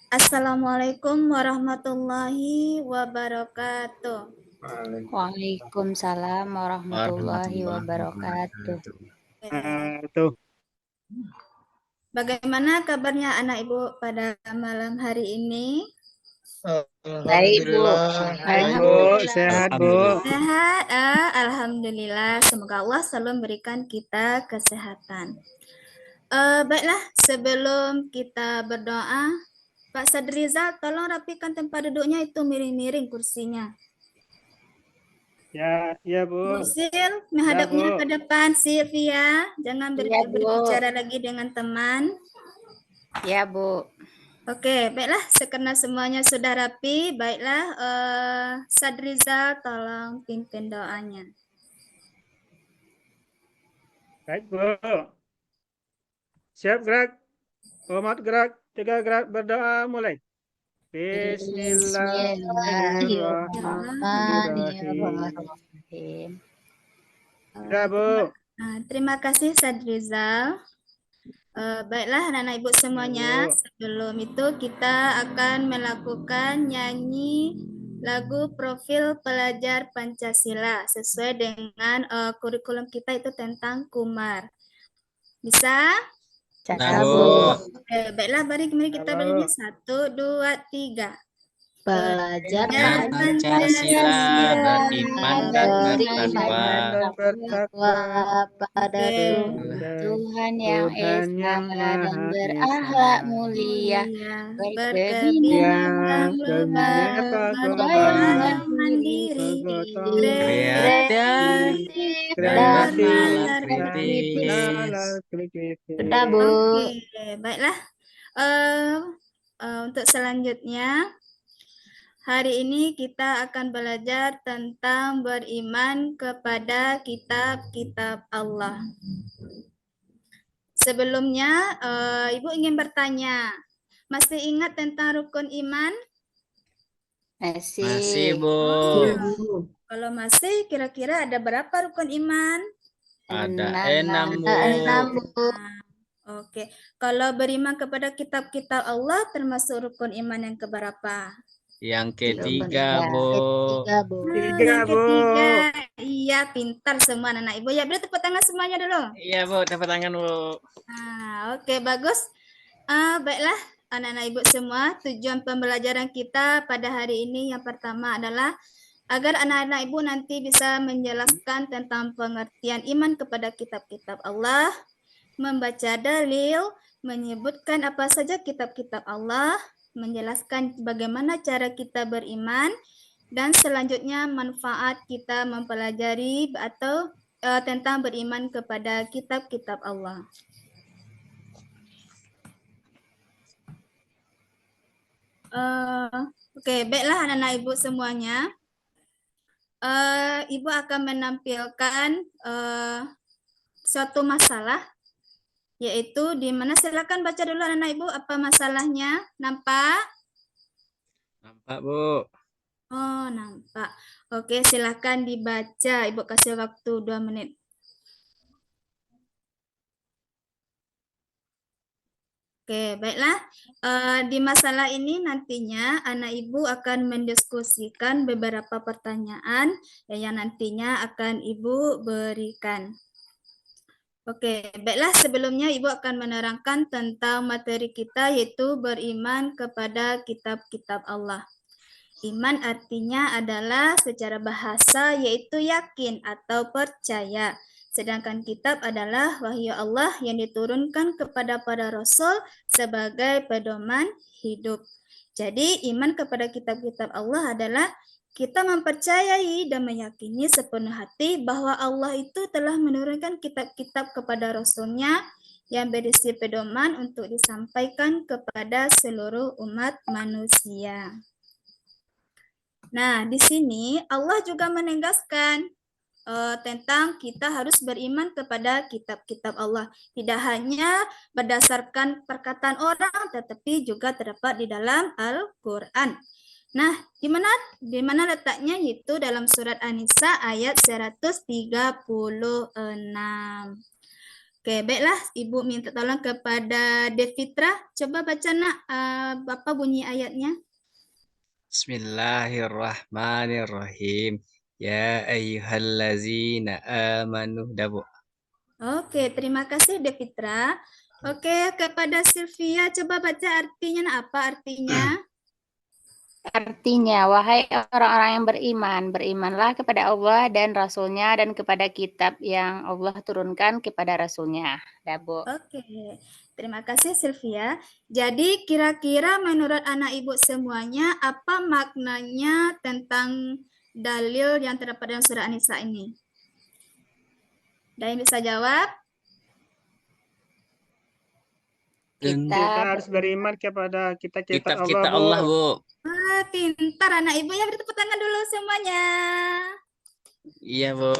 Assalamualaikum warahmatullahi wabarakatuh. Waalaikumsalam warahmatullahi wabarakatuh. Tuh. Bagaimana kabarnya anak ibu pada malam hari ini? Baik, Bu. Bu, sehat Bu. Sehat? Alhamdulillah. Semoga Allah selalu memberikan kita kesehatan. Baiklah, sebelum kita berdoa, Pak Sadrizal, tolong rapikan tempat duduknya itu miring-miring kursinya. Ya Bu. Bu Sil, menghadapnya ke depan, Sylvia. Jangan berbicara lagi dengan teman. Ya, Bu. Oke, baiklah. Karena semuanya sudah rapi, baiklah. Sadrizal, tolong pimpin doanya. Baik Bu. Siap gerak. Umat gerak. 3 gerak berdoa mulai. Bismillahirrahmanirrahim. Ya Bu. Terima kasih Sadrizal. Baiklah anak-anak ibu semuanya, sebelum itu kita akan melakukan nyanyi lagu profil pelajar Pancasila sesuai dengan kurikulum kita itu tentang Kumar. Bisa? Bisa, Bu. Baiklah, mari kita bernyanyi 1, 2, 3. Pelajar Pancasila beriman dan bertakwa pada Tuhan yang esa dan berakhlak mulia, berkebinekaan global, mandiri, kreatif, dan nalar kritis. Sudah, Bu. Baiklah. Untuk selanjutnya, hari ini kita akan belajar tentang beriman kepada kitab-kitab Allah. Sebelumnya, Ibu ingin bertanya, masih ingat tentang rukun iman? Masih, Bu. Kalau masih, kira-kira ada berapa rukun iman? Ada 6, Bu. Oke, kalau beriman kepada kitab-kitab Allah termasuk rukun iman yang keberapa? Yang ketiga, Bu. Yang ketiga. Iya, pintar semua anak ibu. Ya, beri tepuk tangan semuanya dulu. Iya, Bu, tepuk tangan, Bu. Oke, bagus. Baiklah, anak-anak ibu semua, tujuan pembelajaran kita pada hari ini yang pertama adalah agar anak-anak ibu nanti bisa menjelaskan tentang pengertian iman kepada kitab-kitab Allah, membaca dalil, menyebutkan apa saja kitab-kitab Allah, menjelaskan bagaimana cara kita beriman, dan selanjutnya manfaat kita mempelajari atau tentang beriman kepada kitab-kitab Allah. Oke, baiklah anak-anak ibu semuanya. Ibu akan menampilkan suatu masalah, yaitu di mana silakan baca dulu anak-anak ibu apa masalahnya. Nampak? Nampak, Bu. Oh, nampak. Oke, silakan dibaca. Ibu kasih waktu 2 menit. Oke, baiklah. Di masalah ini nantinya anak ibu akan mendiskusikan beberapa pertanyaan yang nantinya akan ibu berikan. Oke, baiklah sebelumnya ibu akan menerangkan tentang materi kita yaitu beriman kepada kitab-kitab Allah. Iman artinya adalah secara bahasa yaitu yakin atau percaya. Sedangkan kitab adalah wahyu Allah yang diturunkan kepada para rasul sebagai pedoman hidup. Jadi iman kepada kitab-kitab Allah adalah kita mempercayai dan meyakini sepenuh hati bahwa Allah itu telah menurunkan kitab-kitab kepada rasulnya yang berisi pedoman untuk disampaikan kepada seluruh umat manusia. Nah, di sini Allah juga menegaskan tentang kita harus beriman kepada kitab-kitab Allah. Tidak hanya berdasarkan perkataan orang, tetapi juga terdapat di dalam Al-Quran. Nah, di mana letaknya? Itu dalam surat An-Nisa ayat 136. Oke, baiklah. Ibu minta tolong kepada Devitra. Coba baca nak, apa bunyi ayatnya? Bismillahirrahmanirrahim. Ya ayyuhallazina amanu. Dah, Bu. Oke, terima kasih Devitra. Oke, kepada Sylvia, coba baca artinya nak, apa artinya? Artinya, wahai orang-orang yang beriman, berimanlah kepada Allah dan Rasul-Nya dan kepada kitab yang Allah turunkan kepada Rasul-Nya. Dah, Bu. Oke, terima kasih Sylvia. Jadi kira-kira menurut anak ibu semuanya, apa maknanya tentang dalil yang terdapat dalam surah An-Nisa ini? Ada yang bisa jawab? Kita harus beriman kepada kitab-kitab Allah, Kitab-kitab Bu. Allah, Bu. Wah, pintar anak ibu ya, beri tepuk tangan dulu semuanya. Iya, Bu.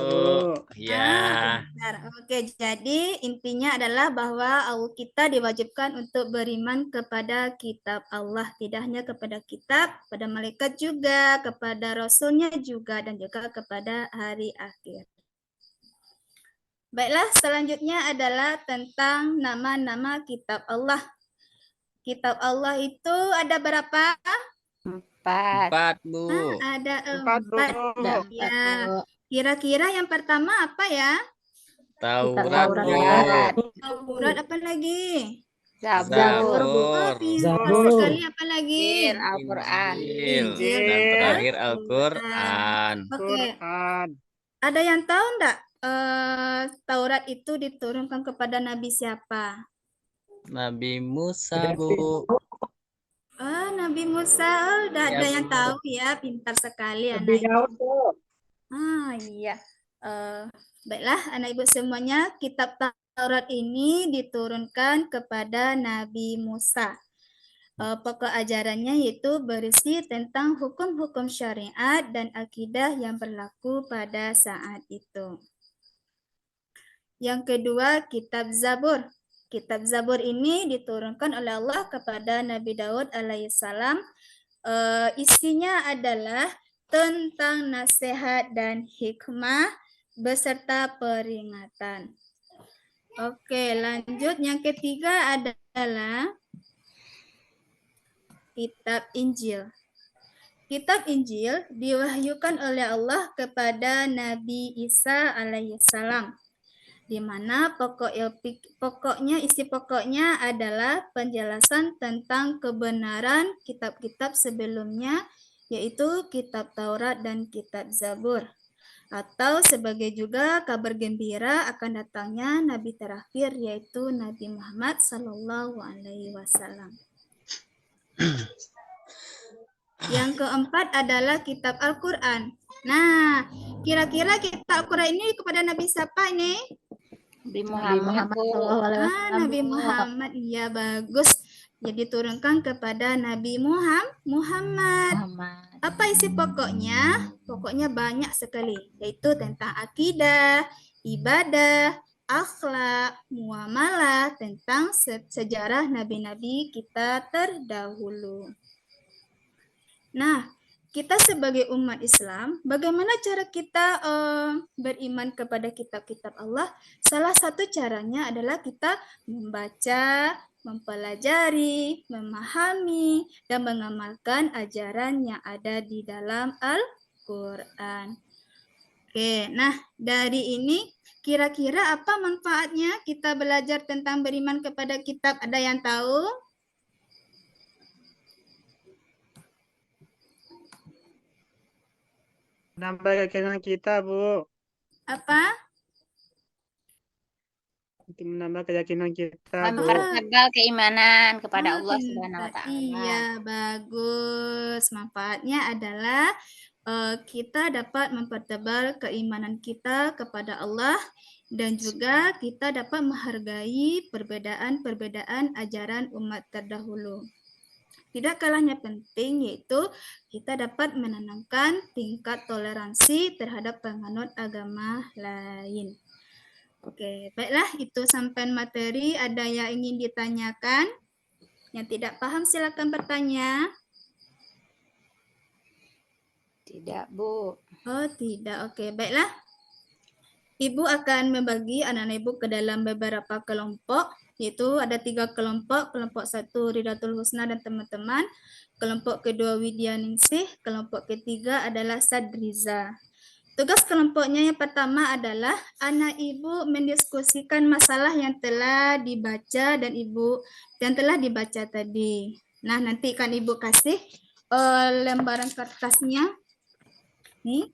Ya. Pintar. Oke, jadi intinya adalah bahwa kita diwajibkan untuk beriman kepada kitab Allah, tidak hanya kepada kitab, kepada malaikat juga, kepada rasulnya juga, dan juga kepada hari akhir. Baiklah, selanjutnya adalah tentang nama-nama kitab Allah. Kitab Allah itu ada berapa? 4. 4, Bu. Ada 4, Bu. 4. Ya. Kira-kira yang pertama apa ya? Taurat, Bu. Taurat, apa lagi? Zabur, Bu. Oh, pintar Zabur. sekali, apa lagi? Al-Quran. Injil. Dan terakhir Al-Quran. Oke, Quran. ada yang tahu enggak Taurat itu diturunkan kepada Nabi siapa? Nabi Musa, Bu. Nabi Musa. Oh, udah Ya, ada yang Bu. tahu ya, pintar sekali anak ibu. Iya. Baiklah, anak ibu semuanya, kitab Taurat ini diturunkan kepada Nabi Musa. Pokok ajarannya yaitu berisi tentang hukum-hukum syariat dan akidah yang berlaku pada saat itu. Yang kedua, kitab Zabur. Kitab Zabur ini diturunkan oleh Allah kepada Nabi Daud alaihissalam. Isinya adalah tentang nasihat dan hikmah beserta peringatan. Oke, lanjut. Yang ketiga adalah kitab Injil. Kitab Injil diwahyukan oleh Allah kepada Nabi Isa alaihissalam, di mana isi pokoknya adalah penjelasan tentang kebenaran kitab-kitab sebelumnya, yaitu kitab Taurat dan kitab Zabur. Atau sebagai juga kabar gembira akan datangnya Nabi terakhir, yaitu Nabi Muhammad Sallallahu Alaihi Wasallam. Yang keempat adalah kitab Al-Quran. Nah, kira-kira kitab Al-Quran ini kepada Nabi siapa ini? Nabi Muhammad, Bu. Nabi Muhammad. Iya, bagus. Jadi turunkan kepada Nabi Muhammad. Apa isi pokoknya? Pokoknya banyak sekali, yaitu tentang akidah, ibadah, akhlak, muamalah, tentang sejarah nabi-nabi kita terdahulu. Nah, kita sebagai umat Islam, bagaimana cara kita beriman kepada kitab-kitab Allah? Salah satu caranya adalah kita membaca, mempelajari, memahami, dan mengamalkan ajaran yang ada di dalam Al-Quran. Oke, nah dari ini kira-kira apa manfaatnya kita belajar tentang beriman kepada kitab? Ada yang tahu? Nambah keyakinan kita, Bu. Apa? Untuk menambah keyakinan kita, Bu. Mempertebal keimanan kepada Allah Subhanahu wa taala. Iya, bagus. Manfaatnya adalah kita dapat mempertebal keimanan kita kepada Allah dan juga kita dapat menghargai perbedaan-perbedaan ajaran umat terdahulu. Tidak kalahnya penting yaitu kita dapat menanamkan tingkat toleransi terhadap penganut agama lain. Oke, baiklah itu sampai materi. Ada yang ingin ditanyakan? Yang tidak paham silakan bertanya. Tidak, Bu. Oh, tidak. Oke, baiklah. Ibu akan membagi anak-anak Ibu ke dalam beberapa kelompok, yaitu ada 3 kelompok. Kelompok 1 Ridatul Husna dan teman-teman, kelompok kedua Widyaningsih, kelompok ketiga adalah Sadriza. Tugas kelompoknya yang pertama adalah anak Ibu mendiskusikan masalah yang telah dibaca dan telah dibaca tadi. Nah, nanti kan Ibu kasih lembaran kertasnya. Nih,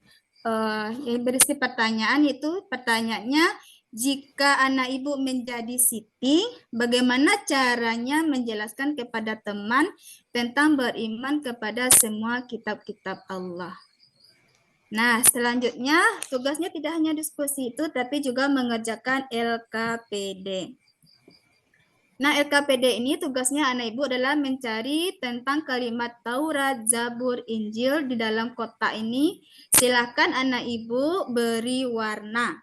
yang berisi pertanyaan itu pertanyaannya, jika anak Ibu menjadi Siti, bagaimana caranya menjelaskan kepada teman tentang beriman kepada semua kitab-kitab Allah. Nah, selanjutnya tugasnya tidak hanya diskusi itu, tapi juga mengerjakan LKPD. Nah, LKPD ini tugasnya anak Ibu adalah mencari tentang kalimat Taurat, Zabur, Injil di dalam kotak ini. Silakan anak Ibu beri warna.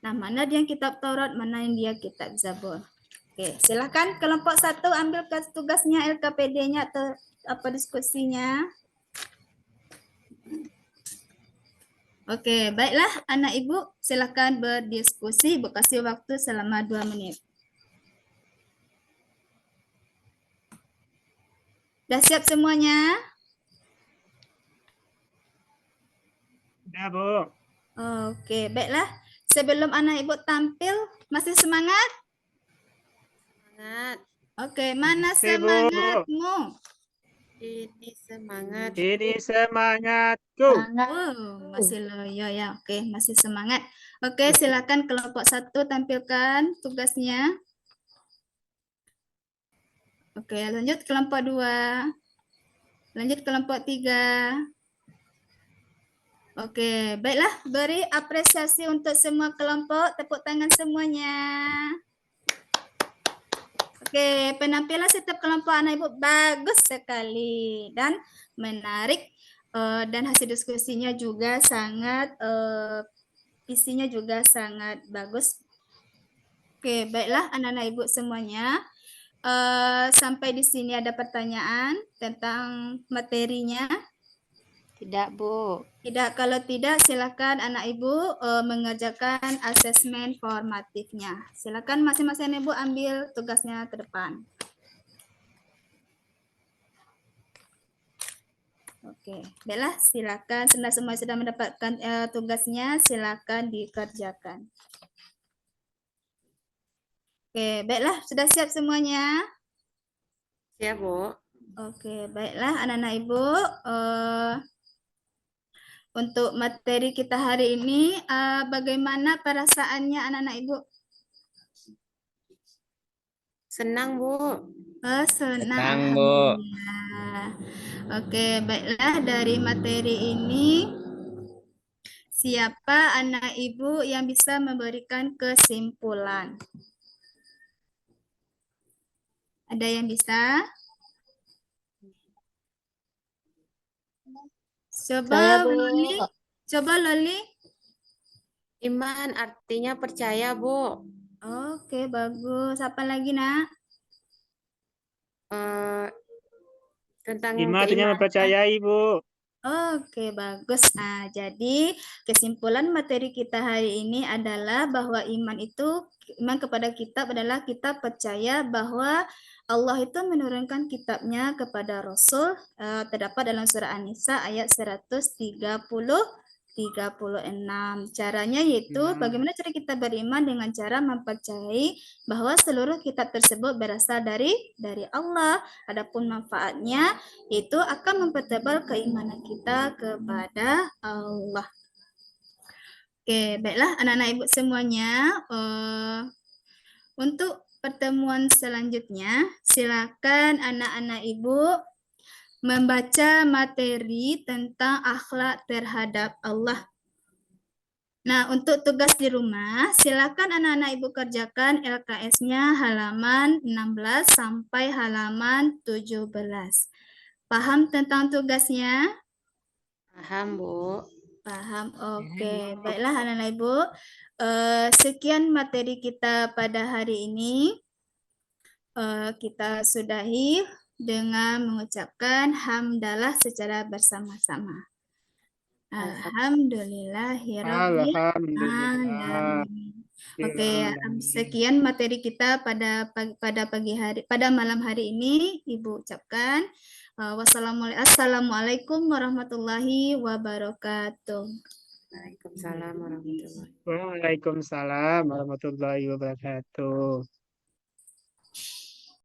Nah, mana dia kitab Taurat, mana yang dia kitab Zabur. Oke, silakan kelompok 1 ambil tugasnya LKPD-nya atau apa diskusinya. Oke, baiklah anak Ibu, silakan berdiskusi. Ibu kasih waktu selama 2 menit. Sudah siap semuanya? Ya, Bu. Oke, baiklah. Sebelum anak Ibu tampil, masih semangat? Semangat. Oke, mana Oke, Bu. semangatmu? Ini semangat. Ini semangatku. Masih loyo ya. Oke, masih semangat. Oke, silakan kelompok 1 tampilkan tugasnya. Oke, lanjut kelompok 2. Lanjut kelompok 3. Oke, baiklah. Beri apresiasi untuk semua kelompok. Tepuk tangan semuanya. Oke, penampilan setiap kelompok anak Ibu bagus sekali dan menarik. Dan hasil diskusinya juga sangat, isinya juga sangat bagus. Oke, baiklah anak-anak Ibu semuanya. Sampai di sini ada pertanyaan tentang materinya? Tidak, Bu. Tidak, kalau tidak silakan anak Ibu mengerjakan asesmen formatifnya. Silakan masing-masing Ibu ambil tugasnya ke depan. Oke, baiklah silakan. Semua sudah mendapatkan tugasnya, silakan dikerjakan. Oke, baiklah sudah siap semuanya? Siap, Bu. Oke, baiklah anak-anak Ibu. Untuk materi kita hari ini, bagaimana perasaannya anak-anak Ibu? Senang, Bu. Oh, senang. Senang, Bu. Alhamdulillah. Oke, baiklah dari materi ini, siapa anak Ibu yang bisa memberikan kesimpulan? Ada yang bisa? Coba Loli. Coba Loli. Iman artinya percaya, Bu. Oke, bagus. Apa lagi, Nak? Tentang Iman artinya keimanan. mempercayai, Bu. Oke, bagus. Nah, jadi kesimpulan materi kita hari ini adalah bahwa iman kepada kitab adalah kita percaya bahwa Allah itu menurunkan kitabnya kepada Rasul, terdapat dalam surah An-Nisa ayat 136. Caranya yaitu bagaimana cara kita beriman dengan cara mempercayai bahwa seluruh kitab tersebut berasal dari Allah. Adapun manfaatnya itu akan mempertebal keimanan kita kepada Allah. Oke, baiklah anak-anak Ibu semuanya. Untuk pertemuan selanjutnya, silakan anak-anak Ibu membaca materi tentang akhlak terhadap Allah. Nah, untuk tugas di rumah, silakan anak-anak Ibu kerjakan LKS-nya halaman 16 sampai halaman 17. Paham tentang tugasnya? Paham, Bu. Paham, oke. Baiklah anak-anak Ibu, sekian materi kita pada hari ini. Kita sudahi dengan mengucapkan hamdalah secara bersama-sama. Alhamdulillahirabbil Alhamdulillah. alamin. Oke, sekian materi kita pada malam hari ini Ibu ucapkan. Assalamualaikum warahmatullahi wabarakatuh. Waalaikumsalam warahmatullahi. Waalaikumsalam warahmatullahi wabarakatuh.